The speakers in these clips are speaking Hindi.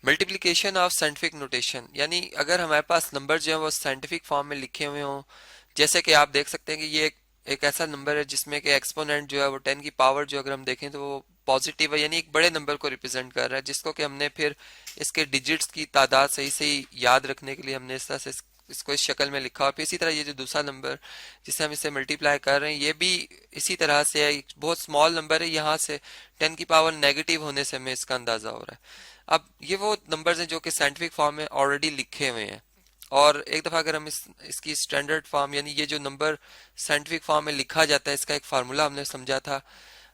मल्टीप्लिकेशन ऑफ साइंटिफिक नोटेशन, यानी अगर हमारे पास नंबर जो है वो साइंटिफिक फॉर्म में लिखे हुए हों, जैसे कि आप देख सकते हैं कि ये एक ऐसा नंबर है जिसमें कि एक्सपोनेंट जो है वो 10 की पावर जो अगर हम देखें तो वो पॉजिटिव है, यानी एक बड़े नंबर को रिप्रेजेंट कर रहा है, जिसको कि हमने फिर इसके डिजिट्स की तादाद सही सही याद रखने के लिए हमने इस तरह से इसको इस शक्ल में लिखा। और फिर इसी तरह ये जो दूसरा नंबर जिसे हम इसे मल्टीप्लाई कर रहे हैं ये भी इसी तरह से है, बहुत स्मॉल नंबर है, यहाँ से 10 की पावर नेगेटिव होने से हमें इसका अंदाजा हो रहा है। अब ये वो नंबर्स हैं जो कि साइंटिफिक फॉर्म में ऑलरेडी लिखे हुए हैं, और एक दफ़ा अगर हम इसकी स्टैंडर्ड फॉर्म, यानी ये जो नंबर साइंटिफिक फॉर्म में लिखा जाता है इसका एक फार्मूला हमने समझा था।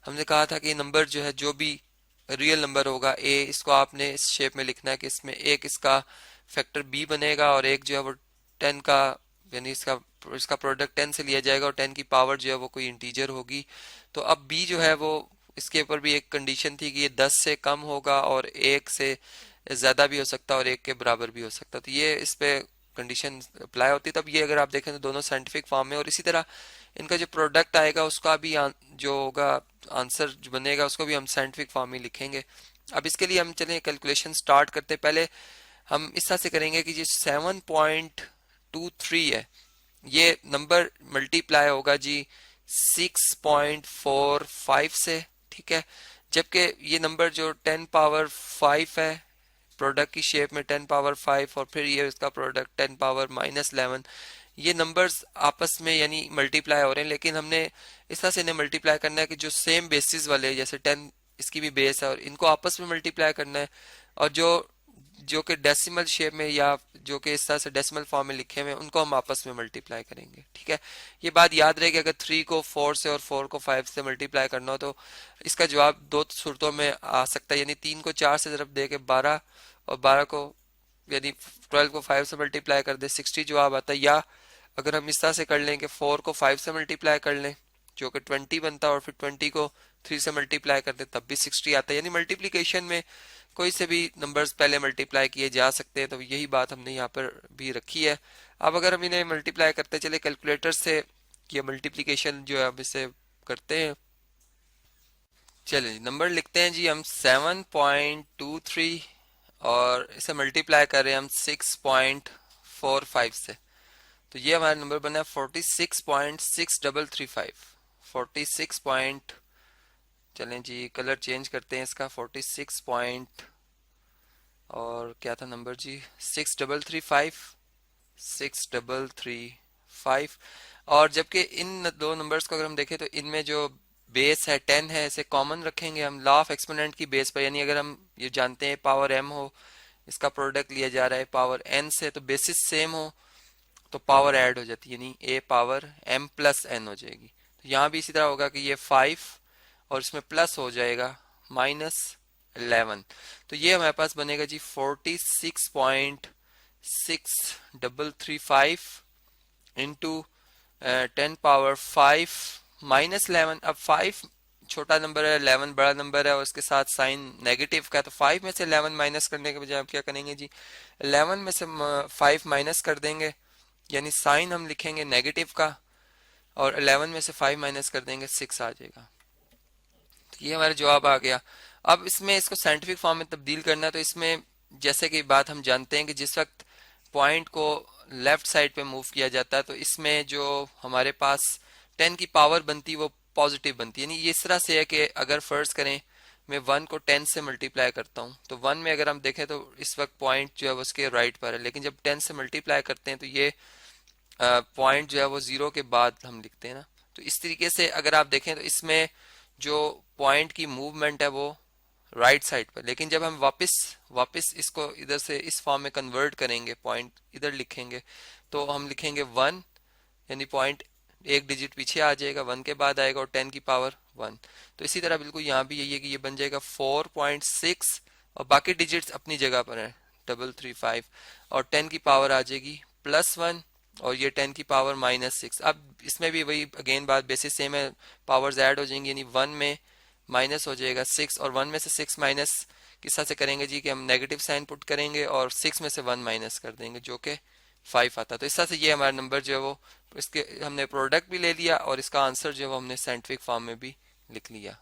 हमने कहा था कि नंबर जो है जो भी रियल नंबर होगा ए, इसको आपने इस शेप में लिखना है कि इसमें एक इसका फैक्टर बी बनेगा और एक जो है वो 10 का, यानी इसका इसका प्रोडक्ट 10 से लिया जाएगा और 10 की पावर जो है वो कोई इंटीजर होगी। तो अब बी जो है वो, इसके ऊपर भी एक कंडीशन थी कि ये 10 से कम होगा और एक से ज़्यादा भी हो सकता है और एक के बराबर भी हो सकता है, तो ये इस पे कंडीशन अप्लाई होती है। तब ये अगर आप देखें तो दोनों साइंटिफिक फॉर्म में, और इसी तरह इनका जो प्रोडक्ट आएगा उसका भी जो होगा आंसर जो बनेगा उसको भी हम साइंटिफिक फॉर्म में लिखेंगे। अब इसके लिए हम चलें कैलकुलेशन स्टार्ट करते, पहले हम इस तरह से करेंगे कि जो 7.23 है ये नंबर मल्टीप्लाई होगा जी 6.45 से, ठीक है। जबकि ये नंबर जो 10 पावर 5 है प्रोडक्ट की शेप में 10 पावर 5, और फिर ये इसका प्रोडक्ट 10 पावर -11, ये नंबर्स आपस में यानी मल्टीप्लाई हो रहे हैं, लेकिन हमने इस तरह से इन्हें मल्टीप्लाई करना है कि जो सेम बेसिस वाले, जैसे 10 इसकी भी बेस है और इनको आपस में मल्टीप्लाई करना है, और जो जो कि डेसिमल शेप में या जो कि इस तरह से डेसिमल फॉर्म में लिखे हुए हैं उनको हम आपस में मल्टीप्लाई करेंगे, ठीक है। ये बात याद रहेगी, अगर 3 को 4 से और 4 को 5 से मल्टीप्लाई करना हो तो इसका जवाब दो सूरतों में आ सकता है, यानी 3 को 4 से ज़रब दे के 12, और 12 को यानी 12 को 5 से मल्टीप्लाई कर दे 60 जवाब आता है। या अगर हम इस तरह से कर लें कि 4 को 5 से मल्टीप्लाई कर लें जो कि 20 बनता है, और फिर 20 को 3 से मल्टीप्लाई कर दे तब भी 60 आता है। यानी मल्टीप्लिकेशन में कोई से भी नंबर्स पहले मल्टीप्लाई किए जा सकते हैं, तो यही बात हमने यहाँ पर भी रखी है। अब अगर हम इन्हें मल्टीप्लाई करते चले कैलकुलेटर से, ये मल्टीप्लिकेशन जो है अब इसे करते हैं। चलिए नंबर लिखते हैं जी हम 7.23 और इसे मल्टीप्लाई कर रहे हैं हम 6.45 से, तो ये हमारा नंबर बना है 46.6335। 46 पॉइंट, चलें जी कलर चेंज करते हैं इसका, 46 पॉइंट और क्या था नंबर जी 6335, 6335। और जबकि इन दो नंबर्स को अगर हम देखें तो इनमें जो बेस है 10 है, इसे कॉमन रखेंगे हम लॉ ऑफ एक्सपोनेंट की बेस पर, यानी अगर हम ये जानते हैं पावर m हो, इसका प्रोडक्ट लिया जा रहा है पावर n से, तो बेसिस सेम हो तो पावर ऐड हो जाती है, यानी a power m plus n हो जाएगी। तो यहाँ भी इसी तरह होगा कि ये 5 और इसमें प्लस हो जाएगा -11, तो ये हमारे पास बनेगा जी 46.6335 इंटू 10 पावर 5 -11। अब 5 छोटा नंबर है, 11 बड़ा नंबर है और उसके साथ साइन नेगेटिव का है, तो 5 में से 11 माइनस करने के बजाय हम क्या करेंगे जी 11 में से 5 माइनस कर देंगे, यानी साइन हम लिखेंगे नेगेटिव का, और 11 में से 5 माइनस कर देंगे 6 आ जाएगा। तो ये हमारा जवाब आ गया। अब इसमें इसको साइंटिफिक फॉर्म में तब्दील करना है, तो इसमें जैसे कि बात हम जानते हैं कि जिस वक्त पॉइंट को लेफ्ट साइड पे मूव किया जाता है तो इसमें जो हमारे पास 10 की पावर बनती है वो पॉजिटिव बनती है, यानी ये इस तरह से है कि अगर फर्ज करें मैं 1 को 10 से मल्टीप्लाई करता हूँ तो 1 में अगर हम देखें तो इस वक्त पॉइंट जो है वो उसके राइट पर है, लेकिन जब 10 से मल्टीप्लाई करते हैं तो ये पॉइंट जो है वो 0 के बाद हम लिखते हैं ना। तो इस तरीके से अगर आप देखें तो इसमें जो पॉइंट की मूवमेंट है वो राइट साइड पर, लेकिन जब हम वापस इसको इधर से इस फॉर्म में कन्वर्ट करेंगे, पॉइंट इधर लिखेंगे तो हम लिखेंगे 1, यानी पॉइंट एक डिजिट पीछे आ जाएगा, 1 के बाद आएगा और 10 की पावर 1। तो इसी तरह बिल्कुल यहाँ भी यही है कि ये बन जाएगा 4.6 और बाकी डिजिट्स अपनी जगह पर है 335, और 10 की पावर आ जाएगी +1 और ये 10 की पावर -6। अब इसमें भी वही अगेन बात बेसिस सेम है, पावर्स ऐड हो जाएंगी, यानी 1 में माइनस हो जाएगा 6 और 1 में से 6 माइनस किस तरह से करेंगे जी कि हम नेगेटिव साइन पुट करेंगे और 6 में से 1 माइनस कर देंगे जो कि 5 आता। तो इस तरह से ये हमारा नंबर जो है वो इसके हमने प्रोडक्ट भी ले लिया और इसका आंसर जो है वो हमने साइंटिफिक फॉर्म में भी लिख लिया।